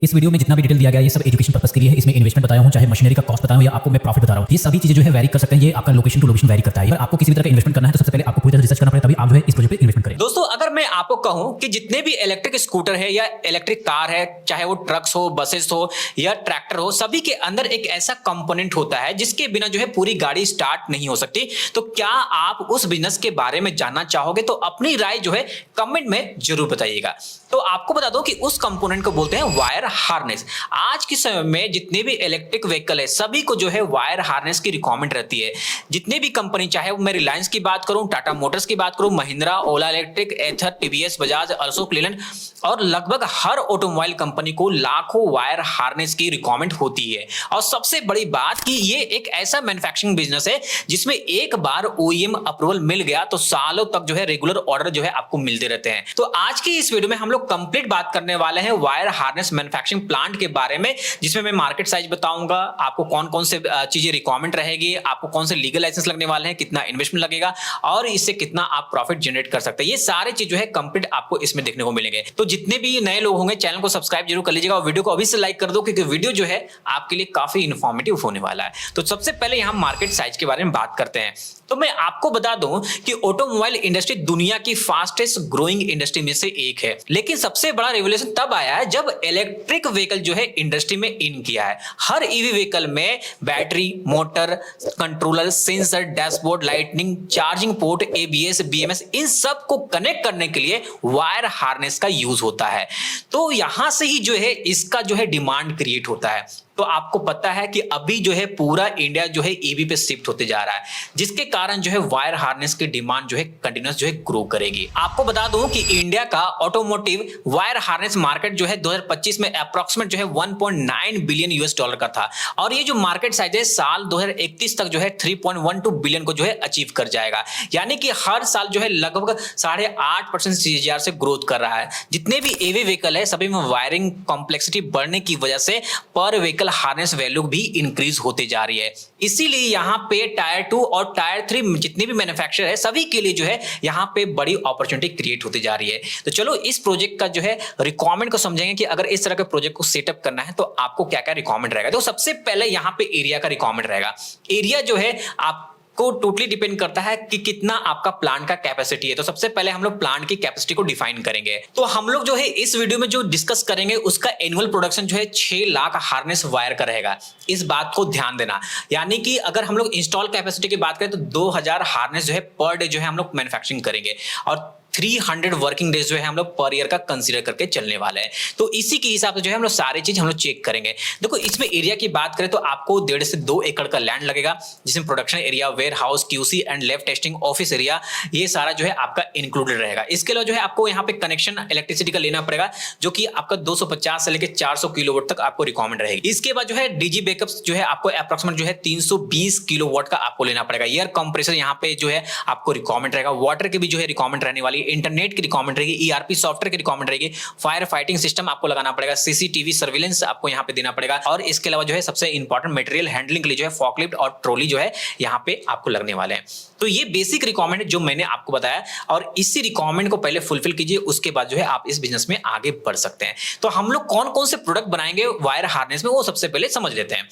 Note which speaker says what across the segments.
Speaker 1: इस वीडियो में जितना भी डिटेल दिया गया है ये सब एजुकेशन पर्पस के लिए है। इसमें इन्वेस्टमेंट बताया हूं, चाहे मशीनरी का कॉस्ट बताया हूं या आपको मैं प्रॉफिट बता रहा हूं, ये सभी चीजें जो है वैरी कर सकते हैं। ये आपका लोकेशन टू लोकेशन वैरी करता है। अगर आपको किसी भी तरह का इन्वेस्टमेंट करना है तो सबसे पहले आपको पूरी तरह रिसर्च करना पड़ेगा, तभी आप जो है इस प्रोजेक्ट पे इन्वेस्टमेंट करें।
Speaker 2: दोस्तों, अगर मैं आपको कहूं कि जितने भी इलेक्ट्रिक स्कूटर है या इलेक्ट्रिक कार है, चाहे वो ट्रक्स हो, बसेस हो या ट्रैक्टर हो, सभी के अंदर एक ऐसा कंपोनेंट होता है जिसके बिना जो है पूरी गाड़ी स्टार्ट नहीं हो सकती। तो क्या आप उस बिजनेस के बारे में जानना चाहोगे तो अपनी राय जो है कमेंट में जरूर बताइएगा। तो आपको बता दो कि उस कंपोनेंट को बोलते हैं वायर हार्नेस। आज के समय में जितने भी इलेक्ट्रिक व्हीकल है सभी को जो है वायर हार्नेस की रिक्वायरमेंट रहती है। जितने भी कंपनी, चाहे मैं रिलायंस की बात करूं, टाटा मोटर्स की बात करूं, महिंद्रा, ओला इलेक्ट्रिक, एथर, टीवीएस, बजाज, अशोक लीलैंड और लगभग हर ऑटोमोबाइल कंपनी को लाखों वायर हार्नेस की रिक्वायरमेंट होती है। और सबसे बड़ी बात कि ये एक ऐसा मैन्युफैक्चरिंग बिजनेस है जिसमें एक बार ओईएम अप्रूवल मिल गया तो सालों तक जो है रेगुलर ऑर्डर जो है आपको मिलते रहते हैं। तो आज की इस वीडियो में हम लोग कंप्लीट बात करने वाले हैं वायर हार्नेस मैन्युफैक्चरिंग प्लांट के बारे में, जिसमें मैं मार्केट साइज बताऊंगा, आपको कौन कौन से चीजें रिक्वायरमेंट रहेगी, आपको कौन से लीगल लाइसेंस लगने वाले हैं, कितना इन्वेस्टमेंट लगेगा और इससे कितना आप प्रॉफिट जनरेट कर सकते हैं। ये सारे चीज जो है कंप्लीट आपको इसमें देखने को मिलेंगे। तो जितने भी नए लोग होंगे चैनल को सब्सक्राइब जरूर कर लीजिएगा और वीडियो को अभी से लाइक कर दो, क्योंकि वीडियो जो है आपके लिए काफी इंफॉर्मेटिव होने वाला है। तो सबसे पहले यहां मार्केट साइज के बारे में बात करते हैं। तो मैं आपको बता दूं कि ऑटोमोबाइल इंडस्ट्री दुनिया की फास्टेस्ट ग्रोइंग इंडस्ट्री में से एक है, लेकिन सबसे बड़ा रेवोल्यूशन तब आया है जब इलेक्ट्रिक व्हीकल जो है इंडस्ट्री में इन किया है। हर ईवी व्हीकल में battery, motor, controller, sensor, dashboard, lightning, charging port, ABS, BMS, इन सब को कनेक्ट करने के लिए वायर हार्नेस का यूज होता है। तो यहां से ही जो है इसका जो है डिमांड क्रिएट होता है। तो आपको पता है कि अभी जो है पूरा इंडिया जो है ईवी पे शिफ्ट होते जा रहा है, जिसके कारण जो है वायर हार्नेस की डिमांड जो है कंटिन्यूअस जो है ग्रो करेगी। आपको बता दूं कि इंडिया का ऑटोमोटिव वायर हार्नेस मार्केट जो है 2025 में अप्रॉक्सीमेट जो है 1.9 बिलियन यूएस डॉलर का था, और ये जो मार्केट साइज है साल 2031 तक जो है 3.12 बिलियन को जो है अचीव कर जाएगा। यानी कि हर साल जो है लगभग 8.5% सीएजीआर से ग्रोथ कर रहा है। जितने भी ईवी व्हीकल है सभी में वायरिंग कॉम्प्लेक्सिटी बढ़ने की वजह से पर व्हीकल हार्नेस वैल्यू भी इंक्रीज होते जा रही है। इसीलिए यहां पे टायर 2 और टायर 3 जितने भी मैन्युफैक्चरर है सभी के लिए जो है यहां पे बड़ी अपॉर्चुनिटी क्रिएट होती जा रही है। तो चलो इस प्रोजेक्ट का जो है रिक्वायरमेंट को समझेंगे कि अगर इस तरह के प्रोजेक्ट को सेटअप करना है तो आपको क्या क्या रिक्वायरमेंट रहेगा। तो सबसे पहले यहां पे एरिया का रिक्वायरमेंट रहेगा। एरिया जो है आप को टोटली डिपेंड करता है कि कितना आपका प्लांट का कैपेसिटी है। तो सबसे पहले हम लोग प्लांट की कैपेसिटी को डिफाइन करेंगे। तो हम लोग जो है इस वीडियो में जो डिस्कस करेंगे उसका एनुअल प्रोडक्शन जो है 6 लाख हार्नेस वायर का रहेगा। इस बात को ध्यान देना। यानी कि अगर हम लोग इंस्टॉल कैपेसिटी की बात करें तो 2000 हार्नेस जो है पर डे जो है हम लोग मैन्युफैक्चरिंग करेंगे, और 300 वर्किंग डेज जो है हम लोग पर ईयर का कंसीडर करके चलने वाले हैं। तो इसी के हिसाब से जो है हम लोग सारी चीज हम लोग चेक करेंगे। देखो, इसमें एरिया की बात करें तो आपको 1.5 से 2 एकड़ का लैंड लगेगा, जिसमें production area, warehouse, QC and lab testing, office area, ये सारा जो है आपका इंक्लूडेड रहेगा। इसके अलावा जो है आपको यहाँ पे कनेक्शन इलेक्ट्रिसिटी का लेना पड़ेगा, जो कि आपका 250 से लेकर 400 किलोवाट तक आपको रिक्वायरमेंट रहेगी। इसके बाद जो है डीजी बैकअप जो है आपको अप्रॉक्सीमेट जो है 320 किलोवाट का आपको लेना पड़ेगा। एयर कंप्रेसर यहाँ पे जो है आपको रिक्वायरमेंट रहेगा। वाटर की भी जो है रिक्वायरमेंट रहने वाली है। इंटरनेट की रिक्वायरमेंट रहेगी, ईआरपी सॉफ्टवेयर की रिक्वायरमेंट रहेगी, फायर फाइटिंग सिस्टम आपको लगाना पड़ेगा, सीसीटीवी सर्विलेंस आपको यहां पे देना पड़ेगा, और इसके अलावा जो है सबसे इंपॉर्टेंट मटेरियल हैंडलिंग के लिए जो है फॉकलिफ्ट और ट्रॉली जो है यहां पे आपको लगने वाले हैं। तो ये बेसिक रिक्वायरमेंट है जो मैंने आपको बताया, और इसी रिक्वायरमेंट को पहले फुलफिल कीजिए, उसके बाद जो है आप इस बिजनेस में आगे बढ़ सकते हैं। तो हम लोग कौन कौन से प्रोडक्ट बनाएंगे वायर हार्नेस में वो सबसे पहले समझ लेते हैं।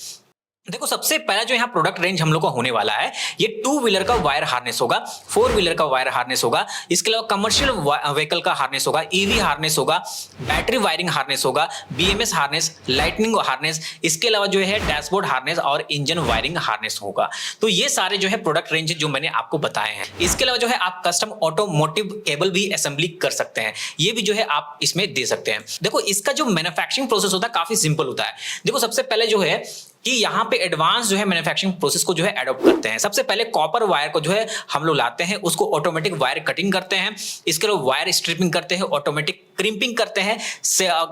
Speaker 2: देखो, सबसे पहला जो यहाँ प्रोडक्ट रेंज हम लोग का होने वाला है, ये 2 व्हीलर का वायर हार्नेस होगा, 4 व्हीलर का वायर हार्नेस होगा, इसके अलावा कमर्शियल व्हीकल का हार्नेस होगा, ईवी हार्नेस होगा, बैटरी वायरिंग हार्नेस होगा, बीएमएस हार्नेस, लाइटनिंग हार्नेस, इसके अलावा जो है डैशबोर्ड हार्नेस और इंजन वायरिंग हार्नेस होगा। तो ये सारे जो है प्रोडक्ट रेंज जो मैंने आपको बताए हैं। इसके अलावा जो है आप कस्टम ऑटोमोटिव केबल भी असेंबली कर सकते हैं, ये भी जो है आप इसमें दे सकते हैं। देखो, इसका जो मैन्युफैक्चरिंग प्रोसेस होता है काफी सिंपल होता है। देखो, सबसे पहले जो है कि यहाँ पे एडवांस जो है मैन्युफैक्चरिंग प्रोसेस को जो है अडॉप्ट करते हैं। सबसे पहले कॉपर वायर को जो है हम लोग लाते हैं, उसको ऑटोमेटिक वायर कटिंग करते हैं, इसके अलावा वायर स्ट्रिपिंग करते हैं, ऑटोमेटिक क्रिम्पिंग करते हैं,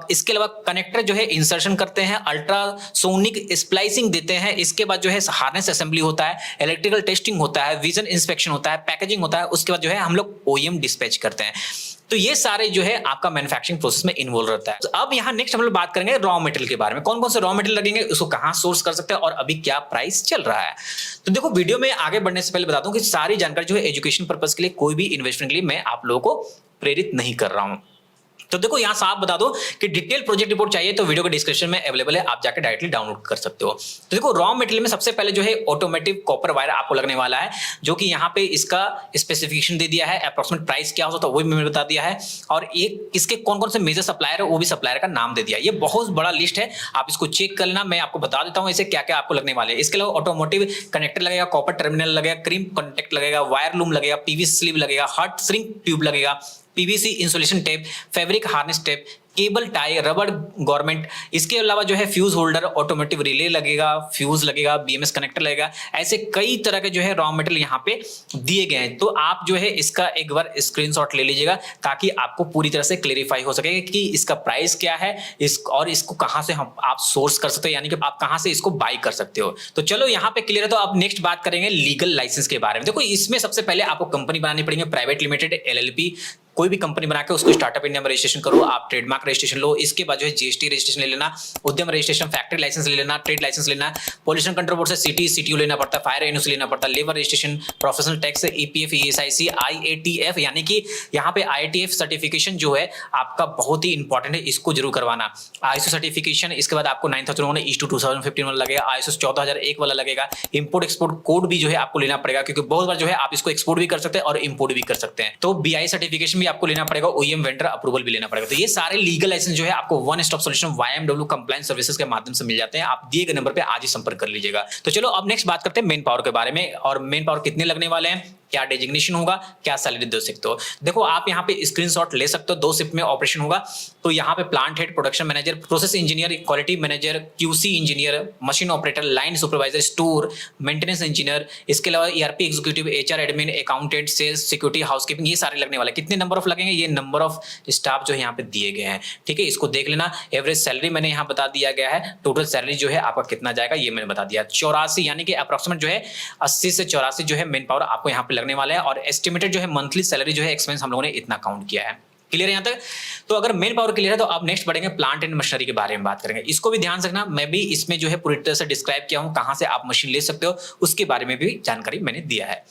Speaker 2: इसके अलावा कनेक्टर जो है इंसर्शन करते हैं, अल्ट्रासोनिक स्प्लाइसिंग देते हैं, इसके बाद जो है हार्नेस असेंबली होता है, इलेक्ट्रिकल टेस्टिंग होता है, विजन इंस्पेक्शन होता है, पैकेजिंग होता है, उसके बाद जो है हम लोग ओईएम डिस्पैच करते हैं। तो ये सारे जो है आपका मैन्युफैक्चरिंग प्रोसेस में इन्वॉल्व रहता है। तो अब यहाँ नेक्स्ट हम लोग बात करेंगे रॉ मटेरियल के बारे में, कौन कौन से रॉ मटेरियल लगेंगे, उसको कहाँ सोर्स कर सकते हैं और अभी क्या प्राइस चल रहा है। तो देखो, वीडियो में आगे बढ़ने से पहले बताता हूँ कि सारी जानकारी जो है एजुकेशन पर्पस के लिए, कोई भी इन्वेस्टमेंट के लिए मैं आप लोगों को प्रेरित नहीं कर रहा हूँ। तो देखो यहाँ साफ बता दो कि डिटेल प्रोजेक्ट रिपोर्ट चाहिए तो वीडियो के डिस्क्रिप्शन में अवेलेबल है, आप जाकर डायरेक्टली डाउनलोड कर सकते हो। तो देखो रॉ मटेरियल में सबसे पहले जो है ऑटोमेटिव कॉपर वायर आपको लगने वाला है, जो कि यहाँ पे इसका स्पेसिफिकेशन दे दिया है, अप्रोक्सीमेट प्राइस क्या होता है वो भी मैंने बता दिया है, और एक इसके कौन कौन से मेजर सप्लायर है वो भी सप्लायर का नाम दे दिया। ये बहुत बड़ा लिस्ट है, आप इसको चेक कर लेना, मैं आपको बता देता हूँ इसे क्या क्या आपको लगने वाले हैं। इसके अलावा ऑटोमोटिव कनेक्टर लगेगा, कॉपर टर्मिनल लगेगा, क्रीम कॉन्टेक्ट लगेगा, वायर लूम लगेगा, पीवीसी स्लीव लगेगा, हॉट श्रिंक ट्यूब लगेगा, PVC insulation tape, fabric harness tape, cable tie, rubber grommet, इसके अलावा जो है फ्यूज होल्डर, ऑटोमेटिव रिले लगेगा, फ्यूज लगेगा, बीएमएस कनेक्टर लगेगा। ऐसे कई तरह के जो है रॉ मटेरियल यहाँ पे दिए गए हैं। तो आप जो है इसका एक बार स्क्रीनशॉट ले लीजिएगा ताकि आपको पूरी तरह से क्लेरिफाई हो सके कि इसका प्राइस क्या है, और इसको कहां से हम आप सोर्स कर सकते हो, यानी कि आप कहां से इसको बाय कर सकते हो। तो चलो यहाँ पे क्लियर है। तो अब नेक्स्ट बात करेंगे लीगल लाइसेंस के बारे में। देखो इसमें सबसे पहले आपको कंपनी बनानी पड़ेगी, प्राइवेट लिमिटेड, एलएलपी, कोई भी कंपनी बना के उसको स्टार्टअप इंडिया में रजिस्ट्रेशन करो, आप ट्रेडमार्क रजिस्ट्रेशन लो, इसके बाद जो है जीएसटी रजिस्ट्रेशन ले लेना, उद्यम रजिस्ट्रेशन, फैक्ट्री लाइसेंस ले लेना, ट्रेड लाइसेंस लेना, पोल्यूशन कंट्रोल बोर्ड से सीटीयू लेना पड़ता है, फायर एनओसी लेना पड़ता है, labour registration, professional tax, EPF, ESIC, IATF, यानी कि यहाँ पे आईएटीएफ सर्टिफिकेशन जो है आपका बहुत ही इंपॉर्टेंट है, इसको जरूर करवाना। आईएसओ सर्टिफिकेशन, इसके बाद आपको 9001/2015 वाला लगेगा, आईएसओ 14001 वाला लगेगा, इंपोर्ट एक्सपोर्ट कोड भी जो है आपको लेना पड़ेगा, क्योंकि बहुत बार जो है आप इसको एक्सपोर्ट भी कर सकते हैं और इंपोर्ट भी कर सकते हैं। तो बीआई सर्टिफिकेशन भी आपको लेना पड़ेगा, ओईएम वेंडर अप्रूवल भी लेना पड़ेगा। तो ये सारे लीगल लाइसेंस जो है आपको one stop solution YMW compliance services के माध्यम से मिल जाते हैं। आप दिए गए नंबर पे आज ही संपर्क कर लीजिएगा। तो चलो अब नेक्स्ट बात करते हैं मेन पावर के बारे में, और मेन पावर कितने लगने वाले हैं, क्या डेजिग्नेशन होगा, क्या सैलरी दे सकते हो। देखो आप यहाँ पे स्क्रीनशॉट ले सकते हो, 2 शिफ्ट में ऑपरेशन होगा। तो यहाँ पे plant head, production manager, process engineer, quality manager, QC engineer, machine operator, line supervisor, store maintenance engineer, इसके अलावा ERP executive, HR admin, accountant, sales, security, housekeeping, ये सारे लगने वाले। कितने नंबर ऑफ लगेंगे, ये नंबर ऑफ स्टाफ जो है यहाँ पे दिए गए हैं। ठीक है, इसको देख लेना। एवरेज सैलरी मैंने यहाँ बता दिया गया है, टोटल सैलरी जो है आपका कितना जाएगा ये मैंने बता दिया। 84 यानी कि अप्रोक्सीमेट जो है 80 से 84 जो है मेन पावर आपको यहाँ पे लगने वाला है, और एस्टिमेटेड जो है मंथली सैलरी जो है एक्सपेंस हम लोगों ने इतना काउंट किया है। क्लियर है यहाँ तक। तो अगर मेन पावर क्लियर है तो अब नेक्स्ट बढ़ेंगे प्लांट एंड मशीनरी के बारे में बात करेंगे। इसको भी ध्यान रखना, मैं भी इसमें जो है पूरी तरह से डिस्क्राइब किया हूं, कहां से आप मशीन ले सकते हो उसके बारे में भी जानकारी मैंने दिया है।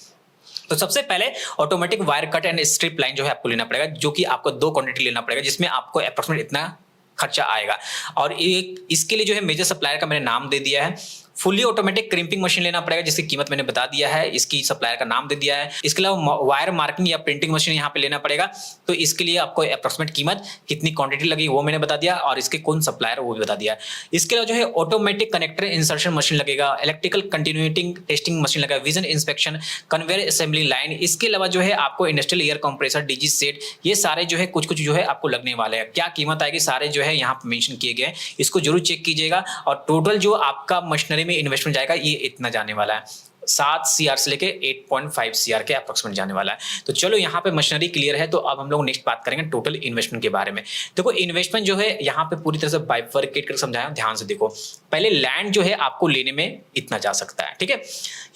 Speaker 2: तो सबसे पहले automatic wire cut and strip line जो है आपको लेना पड़ेगा, जो कि आपको 2 क्वांटिटी लेना पड़ेगा, जिसमें आपको अप्रोक्सीमेट इतना खर्चा आएगा। और एक इसके लिए जो है मेजर सप्लायर का मैंने नाम दे दिया है। फुली ऑटोमेटिक क्रिम्पिंग मशीन लेना पड़ेगा, जिसकी कीमत मैंने बता दिया है, इसकी सप्लायर का नाम दे दिया है। इसके अलावा वायर मार्किंग या प्रिंटिंग मशीन यहाँ पे लेना पड़ेगा, तो इसके लिए आपको अप्रोक्सीमेट कीमत कितनी क्वांटिटी लगी वो मैंने बता दिया, और इसके कौन सप्लायर वो भी बता दिया। इसके अलावा जो है ऑटोमेटिक कनेक्टर इंसर्शन मशीन लगेगा, इलेक्ट्रिकल कंटिन्यूटिंग टेस्टिंग मशीन लगेगा, vision inspection, conveyor assembly line. इसके अलावा जो है आपको industrial air compressor, DG set, ये सारे जो है कुछ जो है आपको लगने वाले हैं। क्या कीमत आएगी सारे जो है यहाँ पे मेंशन किए गए, इसको जरूर चेक कीजिएगा। और टोटल जो आपका मशीनरी में इन्वेस्टमेंट जाएगा ये इतना जाने वाला है, 7 CR से लेके 8.5 CR के अप्रोक्सीमेट जाने वाला है। तो चलो यहाँ पे मशीनरी क्लियर है, तो अब हम लोग नेक्स्ट बात करेंगे टोटल इन्वेस्टमेंट के बारे में। देखो इन्वेस्टमेंट जो है यहाँ पे पूरी तरह से बाइफरकेट कर समझाया, ध्यान से देखो। पहले लैंड जो है आपको लेने में इतना जा सकता है, ठीक है,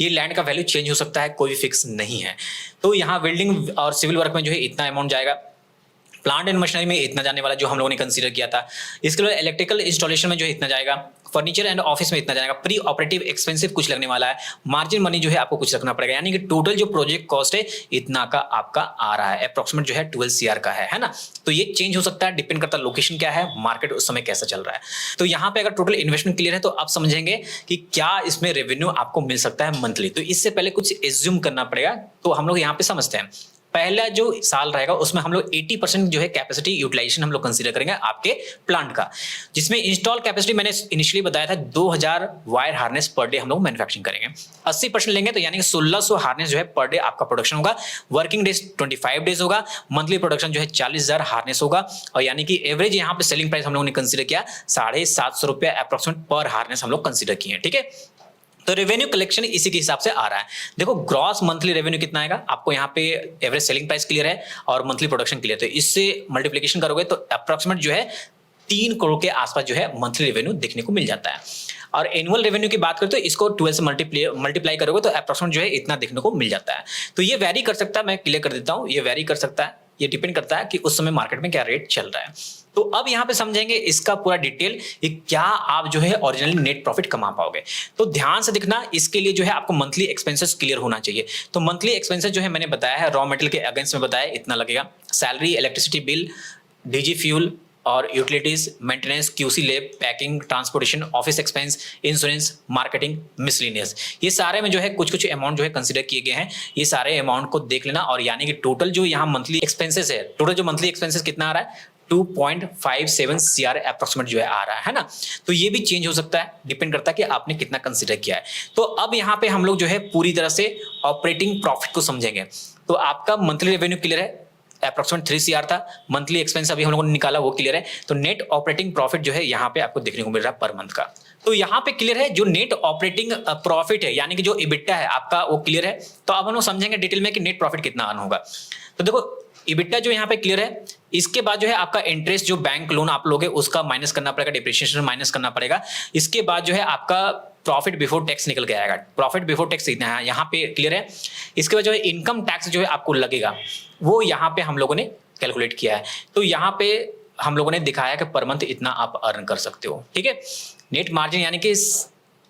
Speaker 2: ये लैंड का वैल्यू चेंज हो सकता है, कोई फिक्स नहीं है। तो यहाँ बिल्डिंग और सिविल वर्क में जो है इतना अमाउंट जाएगा, प्लांट एंड मशीनरी में इतना जाने वाला जो हम लोगों ने कंसीडर किया था। इसके अलावा इलेक्ट्रिकल इंस्टॉलेशन में जो है इतना जाएगा, फर्नीचर एंड ऑफिस में इतना जाएगा, प्री ऑपरेटिव एक्सपेंसिव कुछ लगने वाला है, मार्जिन मनी जो है आपको कुछ रखना पड़ेगा, यानी कि टोटल जो प्रोजेक्ट कॉस्ट है इतना का आपका आ रहा है, अप्रोक्सीमेट जो है 12 CR का है ना। तो ये चेंज हो सकता है, डिपेंड करता है लोकेशन क्या है, मार्केट उस समय कैसा चल रहा है। तो यहाँ पे अगर टोटल इन्वेस्टमेंट क्लियर है तो आप समझेंगे कि क्या इसमें रेवेन्यू आपको मिल सकता है मंथली। तो इससे पहले कुछ एज्यूम करना पड़ेगा, तो हम लोग यहाँ पे समझते हैं। पहला जो साल रहेगा उसमें हम लोग 80% जो है कैपेसिटी यूटिलाइजेशन हम लोग कंसीडर करेंगे आपके प्लांट का, जिसमें इंस्टॉल कैपेसिटी मैंने इनिशियली बताया था 2000 वायर हार्नेस पर डे हम लोग मैन्युफैक्चरिंग करेंगे। 80% लेंगे तो यानी कि 1600 हार्नेस जो है पर डे आपका प्रोडक्शन होगा। वर्किंग डेज 25 डेज होगा, मंथली प्रोडक्शन जो है 40,000 हार्नेस होगा, और यानी कि एवरेज यहाँ पे सेलिंग प्राइस हम लोगों ने कंसीडर किया 750 रुपया अप्रोक्सीमेट पर हार्नेस हम लोग कंसीडर किए, ठीक है। तो रेवेन्यू कलेक्शन इसी के हिसाब से आ रहा है। देखो ग्रॉस मंथली रेवेन्यू कितना आएगा आपको, यहाँ पे एवरेज सेलिंग प्राइस क्लियर है और मंथली प्रोडक्शन क्लियर, तो इससे मल्टीप्लिकेशन करोगे तो अप्रोक्सीमेट जो है 3 करोड़ के आसपास जो है मंथली रेवेन्यू देखने को मिल जाता है। और एनुअल रेवेन्यू की बात करें तो इसको 12 से मल्टीप्लाई करोगे तो अप्रोक्सीमेट जो है इतना देखने को मिल जाता है। तो ये वैरी कर सकता है, मैं क्लियर कर देता हूँ, ये वैरी कर सकता है, ये डिपेंड करता है कि उस समय मार्केट में क्या रेट चल रहा है। तो अब यहाँ पे समझेंगे इसका पूरा डिटेल, क्या आप जो है ओरिजिनली नेट प्रॉफिट कमा पाओगे। तो ध्यान से देखना, इसके लिए जो है आपको मंथली एक्सपेंसेस क्लियर होना चाहिए। तो मंथली एक्सपेंसेस जो है मैंने बताया है, रॉ मटेरियल के अगेंस्ट में बताया इतना लगेगा, salary, electricity bill, DG fuel और utilities, maintenance, QC lab, packing, transportation, office expense, insurance, marketing, miscellaneous, ये सारे में जो है कुछ कुछ अमाउंट जो है कंसीडर किए गए हैं। ये सारे अमाउंट को देख लेना और यानी कि टोटल जो यहाँ मंथली एक्सपेंसेस है, टोटल जो मंथली एक्सपेंसेस कितना आ रहा है 2.57 CR अप्रोक्सीमेट जो है आ रहा है ना। तो ये भी चेंज हो सकता है, डिपेंड करता है कि आपने कितना कंसीडर किया है। तो अब यहाँ पे हम लोग जो है पूरी तरह से ऑपरेटिंग प्रॉफिट को समझेंगे। तो आपका मंथली रेवेन्यू क्लियर है, अप्रोक्सीमेट 3 CR था। मंथली एक्सपेंस अभी हम लोगों ने निकाला, वो क्लियर है। तो नेट ऑपरेटिंग प्रॉफिट जो है यहाँ पे आपको देखने को मिल रहा है पर मंथ का। तो यहाँ पे क्लियर है, जो नेट ऑपरेटिंग प्रॉफिट है यानी कि जो इबिटा है आपका, वो क्लियर है। तो अब हम लोग समझेंगे डिटेल में कि नेट प्रॉफिट कितना अर्न होगा। तो देखो इबिटा जो यहाँ पे क्लियर है, इसके बाद जो है आपका इंटरेस्ट जो बैंक लोन आप लोगे उसका माइनस करना पड़ेगा, डिप्रिसिएशन माइनस करना पड़ेगा। इसके बाद जो है आपका प्रॉफिट बिफोर टैक्स निकल के आएगा। प्रॉफिट बिफोर टैक्स कितना है यहाँ पे क्लियर है। इसके बाद जो है इनकम टैक्स जो है आपको लगेगा, वो यहाँ पे हम लोगों ने कैलकुलेट किया है। तो यहाँ पे हम लोगों ने दिखाया कि पर मंथ इतना आप अर्न कर सकते हो, ठीक है। नेट मार्जिन यानी कि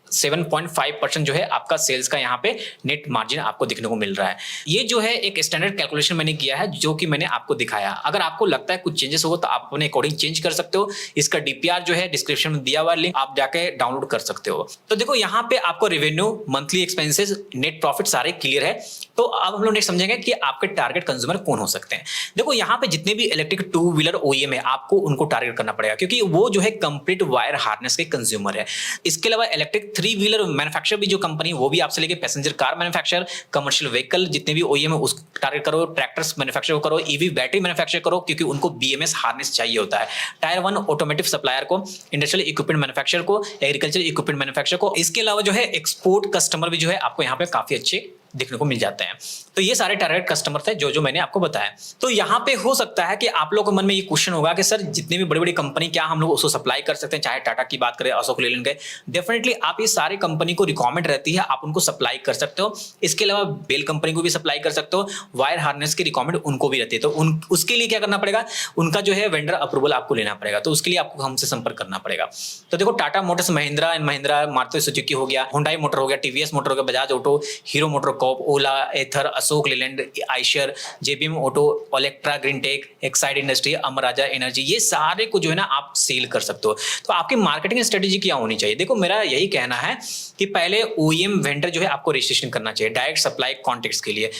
Speaker 2: 7.5% जो है आपका सेल्स का यहाँ पे नेट मार्जिन आपको दिखने को मिल रहा है। ये जो है एक स्टैंडर्ड कैलकुलेशन मैंने किया है, जो कि मैंने आपको दिखाया। अगर आपको लगता है कुछ चेंजेस हो तो आप अपने अकॉर्डिंग चेंज कर सकते हो। इसका डीपीआर जो है डिस्क्रिप्शन में दिया हुआ लिंक, आप जाके डाउनलोड कर सकते हो। तो देखो यहाँ पे आपको revenue, monthly expenses, net profit सारे क्लियर है। तो अब हम लोग नेक्स्ट समझेंगे कि आपके टारगेट कंज्यूमर कौन हो सकते हैं। देखो यहाँ पे जितने भी इलेक्ट्रिक टू व्हीलर OEM है, आपको उनको टारगेट करना पड़ेगा, क्योंकि वो जो है कंप्लीट वायर हार्नेस के कंज्यूमर है। इसके अलावा इलेक्ट्रिक 3 व्हीलर मैन्युफैक्चर भी जो कंपनी है, वो भी आपसे लेके passenger car manufacture, commercial vehicle जितने भी OEM है उस टारगेट करो, ट्रैक्टर्स मैन्युफैक्चर करो, EV बैटरी मैन्युफैक्चर करो, क्योंकि उनको BMS हार्नेस चाहिए होता है। टायर 1 ऑटोमोटिव सप्लायर को, इंडस्ट्रियल इक्विपमेंट मैन्युफैक्चर को, एग्रीकल्चर इक्विपमेंट मैन्युफैक्चर को। इसके अलावा जो है एक्सपोर्ट कस्टमर भी जो है आपको यहाँ पे काफी अच्छे देखने को मिल जाते हैं। तो ये सारे टारगेट कस्टमर थे जो मैंने आपको बताया। तो यहाँ पे हो सकता है कि आप लोगों के मन में ये क्वेश्चन होगा कि सर जितनी भी बड़ी बड़ी कंपनी, क्या हम लोग उसको सप्लाई कर सकते हैं? चाहे टाटा की बात करें, अशोक लेलैंड के, डेफिनेटली आप ये सारे कंपनी को रिकमेंड रहती है, आप उनको सप्लाई कर सकते हो। इसके अलावा बेल कंपनी को भी सप्लाई कर सकते हो, वायर हार्नेस की रिकमेंड उनको भी रहती है। तो उसके लिए क्या करना पड़ेगा, उनका जो है वेंडर अप्रूवल आपको लेना पड़ेगा। तो उसके लिए आपको हमसे संपर्क करना पड़ेगा। तो देखो Tata Motors, Mahindra and Mahindra, Maruti Suzuki हो गया, हुंडई मोटर हो गया, TVS मोटर हो गया, Bajaj auto, Hero motor corp, Ola, Ather, Ashok Leyland, Eicher, JBM auto, Olectra, Greentech, Exide industry, Amara Raja energy, ये सारे को जो है ना आप सेल कर सकते हो। तो आपकी मार्केटिंग स्ट्रेटेजी क्या होनी चाहिए? देखो मेरा यही कहना है कि पहले OEM वेंडर जो है आपको रजिस्ट्रेशन करना चाहिए डायरेक्ट सप्लाई कॉन्ट्रैक्ट्स के लिए।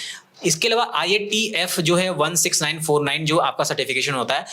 Speaker 2: इसके अलावा IATF जो है 16949 जो आपका सर्टिफिकेशन होता है,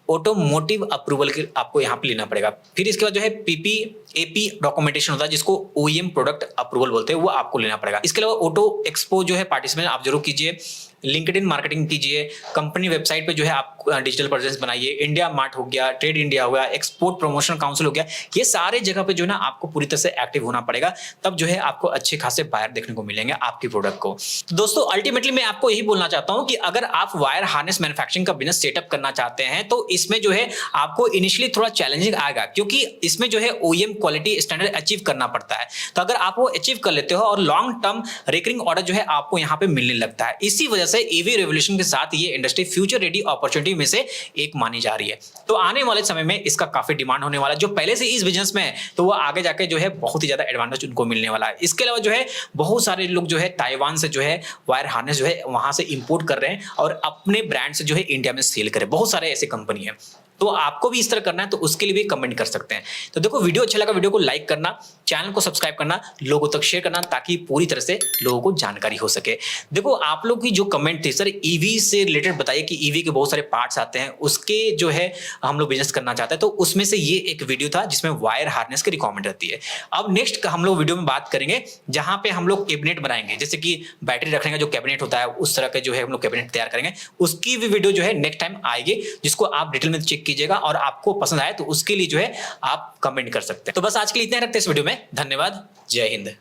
Speaker 2: ऑटोमोटिव अप्रूवल के आपको यहाँ पे लेना पड़ेगा। फिर इसके बाद जो है PPAP डॉक्यूमेंटेशन होता है, जिसको OEM प्रोडक्ट अप्रूवल बोलते हैं, वो आपको लेना पड़ेगा। इसके अलावा ऑटो एक्सपो जो है पार्टिसिपेट आप जरूर कीजिए, लिंक्डइन मार्केटिंग कीजिए, कंपनी वेबसाइट पे जो है आप डिजिटल प्रेजेंस बनाइए, इंडिया मार्ट हो गया, ट्रेड इंडिया हो गया, एक्सपोर्ट प्रमोशन काउंसिल हो गया, ये सारे जगह पे जो है ना आपको पूरी तरह से एक्टिव होना पड़ेगा। तब जो है आपको अच्छे खासे बायर देखने को मिलेंगे आपकी प्रोडक्ट को। दोस्तों अल्टीमेटली मैं आपको यही बोलना चाहता हूं कि अगर आप वायर हार्नेस मैन्युफैक्चरिंग का बिजनेस सेटअप करना चाहते हैं तो इसमें जो है आपको इनिशियली थोड़ा चैलेंजिंग आएगा, क्योंकि इसमें जो है OEM क्वालिटी स्टैंडर्ड अचीव करना पड़ता है। तो अगर आप वो अचीव कर लेते हो और लॉन्ग टर्म रिकरिंग ऑर्डर जो है आपको यहाँ पे मिलने लगता है। इसी वजह से EV रेवोल्यूशन के साथ ये इंडस्ट्री फ्यूचर रेडी अपॉर्चुनिटी में से एक मानी जा रही है। तो आने वाले समय में इसका काफी डिमांड होने वाला है। जो पहले से इस बिजनेस में है तो वो आगे जाके जो है बहुत ही ज्यादा एडवांटेज उनको मिलने वाला है। इसके अलावा जो है बहुत सारे लोग जो है ताइवान से जो है वायर हार्नेस जो है वहां से इंपोर्ट कर रहे हैं और अपने ब्रांड से जो है इंडिया में सेल कर रहे हैं। बहुत सारे ऐसे कंपनी है। तो आपको भी इस तरह करना है तो उसके लिए भी कमेंट कर सकते हैं। तो देखो वीडियो अच्छा लगा, वीडियो को लाइक करना, चैनल को सब्सक्राइब करना, लोगों तक शेयर करना, ताकि पूरी तरह से लोगों को जानकारी हो सके। देखो आप लोग की जो कमेंट थी, सर ईवी से रिलेटेड बताइए कि ईवी के बहुत सारे पार्ट्स आते हैं, उसके जो है हम लोग बिजनेस करना चाहते हैं। तो उसमें से ये एक वीडियो था जिसमें वायर हार्नेस की रिकमेंड रहती है। अब नेक्स्ट हम लोग वीडियो में बात करेंगे जहां पे हम लोग कैबिनेट बनाएंगे, जैसे कि बैटरी रखने का जो कैबिनेट होता है उस तरह के जो है हम लोग कैबिनेट तैयार करेंगे। उसकी भी वीडियो जो है नेक्स्ट टाइम आएगी, जिसको आप डिटेल में चेक कीजिएगा और आपको पसंद आए तो उसके लिए जो है आप कमेंट कर सकते हैं। तो बस आज के लिए इतना ही रखते हैं इस वीडियो में। धन्यवाद। जय हिंद।